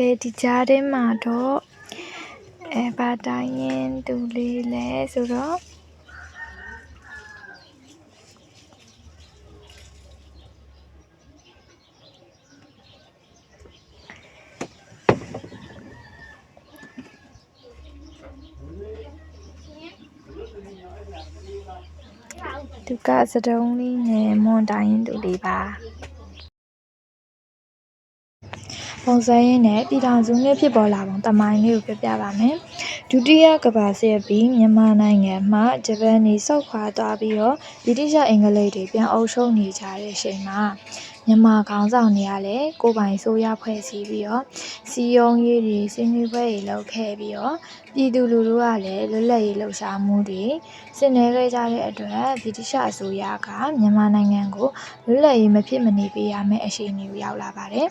ကဲဒီကြားထဲမှာတော့ဘာတိုင်းရင်သူလေးလဲဆိုတော့သူကစတုံးလေးနဲ့မွန်တိုင်းရင်သူလေးပါပုံစံရင်းနဲ့ပြည်ထောင်စုနဲ့ဖြစ်ပေါ်လာပုံတမိုင်းလေးကိုပြပါမယ်ဒုတိယကမ္ဘာစစ်ပြီးမြန်မာနိုင်ငံမှာဂျပန်နေဆောက်ခွာသွားပြီးတော့ဗြိတိရှအင်္ဂလိပ်တွေပြန်အုပ်ချုပ်နေကြတဲ့အချိန်မှာမြန်မာခေါင်းဆောင်တွေကလည်းကိုပိုင်ဆိုးရဖွဲ့စည်းပြီးတော့စီယုံရေးတွေဆွေးနွေးပွဲတွေလုပ်ခဲ့ပြီးတော့ပြည်သူလူထုကလည်းလွတ်လပ်ရေးလှုပ်ရှားမှုတွေဆင်နွှဲခဲ့ကြတဲ့အတွက်ဗြိတိရှအစိုးရကမြန်မာနိုင်ငံကိုလွတ်လပ်ရေးမဖြစ်မနေပေးရမယ့်အခြေအနေကိုရောက်လာပါတယ်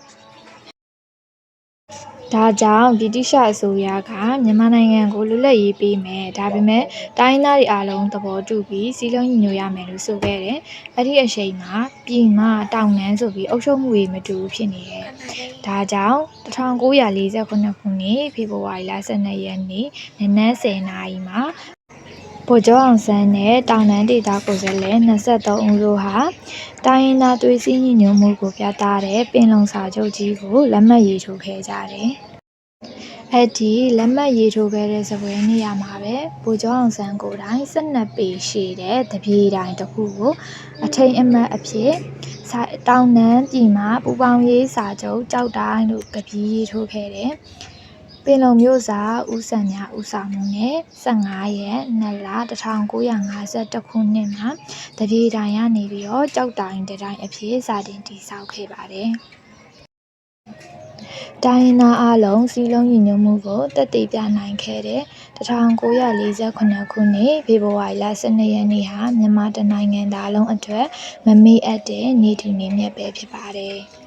ဒါကြောင့်ဗြိတိရှအစိုးရကမြန်မာနိုင်ငံကိုလွတ်လပ်ရေးပေးမယ်ဒါပေမဲ့တိုင်းသားတွေအားလုံးသဘောတူပြီးစည်းလုံးညီညွတ်ရမယ်လို့ဆိုခဲ့တယ်အဲ့ဒီအချိန်မှာပြည်မတောင်နန်းဆိုပြီးအုပ်ချုပ်မှုတွေမတူဘူးဖြစ်နေတယ်ဒါကြောင့်1948ခုနှစ်ဖေဖော်ဝါရီလ12ရက်နေ့နနက်10:00 နာရီမှာဗိုလ်ချုပ်အောင်ဆန်းနဲ့တောင်တန်းဒေသကိုယ်စားလှယ်23ဦးတို့ဟာတိုင်းရင်းသားသွေးစည်းညီညွတ်မှုကိုပြသတဲ့ပင်လုံစာချုပ်ကြီးကိုလက်မှတ်ရေးထိုးခဲ့ကြတယ်။အဲ့ဒီလက်မှတ်ရေးထိုးခဲ့တဲ့စပွဲနေရာမှာပဲဗိုလ်ချုပ်အောင်ဆန်းကိုယ်တိုင်12ပေရှည်တဲ့တပြေးတိုင်းတစ်ခုကိုအထိန်အမှတ်အဖြစ်တောင်တန်းပြည်မှာပူပေါင်းရေးစာချုပ်ကြောက်တိုင်းလို့ကပီးရေးထိုးခဲ့တယ်။ပင်လုံမြို့စာဦးစံများဦးဆောင်မှုနဲ့15ရက်2လ1952ခုနှစ်မှာတပြေးတိုင်းရနေပြီးတော့ကြောက်တိုင်းတိုင်းအဖြစ်စတင်တည်ဆောက်ခဲ့ပါတယ်။တိုင်းရင်းသားအလုံးစည်းလုံးညီညွတ်မှုကိုတက်တည်ပြနိုင်ခဲ့တဲ့1948ခုနှစ်ဖေဖော်ဝါရီလ12ရက်နေ့ဟာမြန်မာတိုင်းနိုင်ငံသားလုံးအတွက်မမေ့အပ်တဲ့နေ့ထူးနေ့မြတ်ပဲဖြစ်ပါတယ်။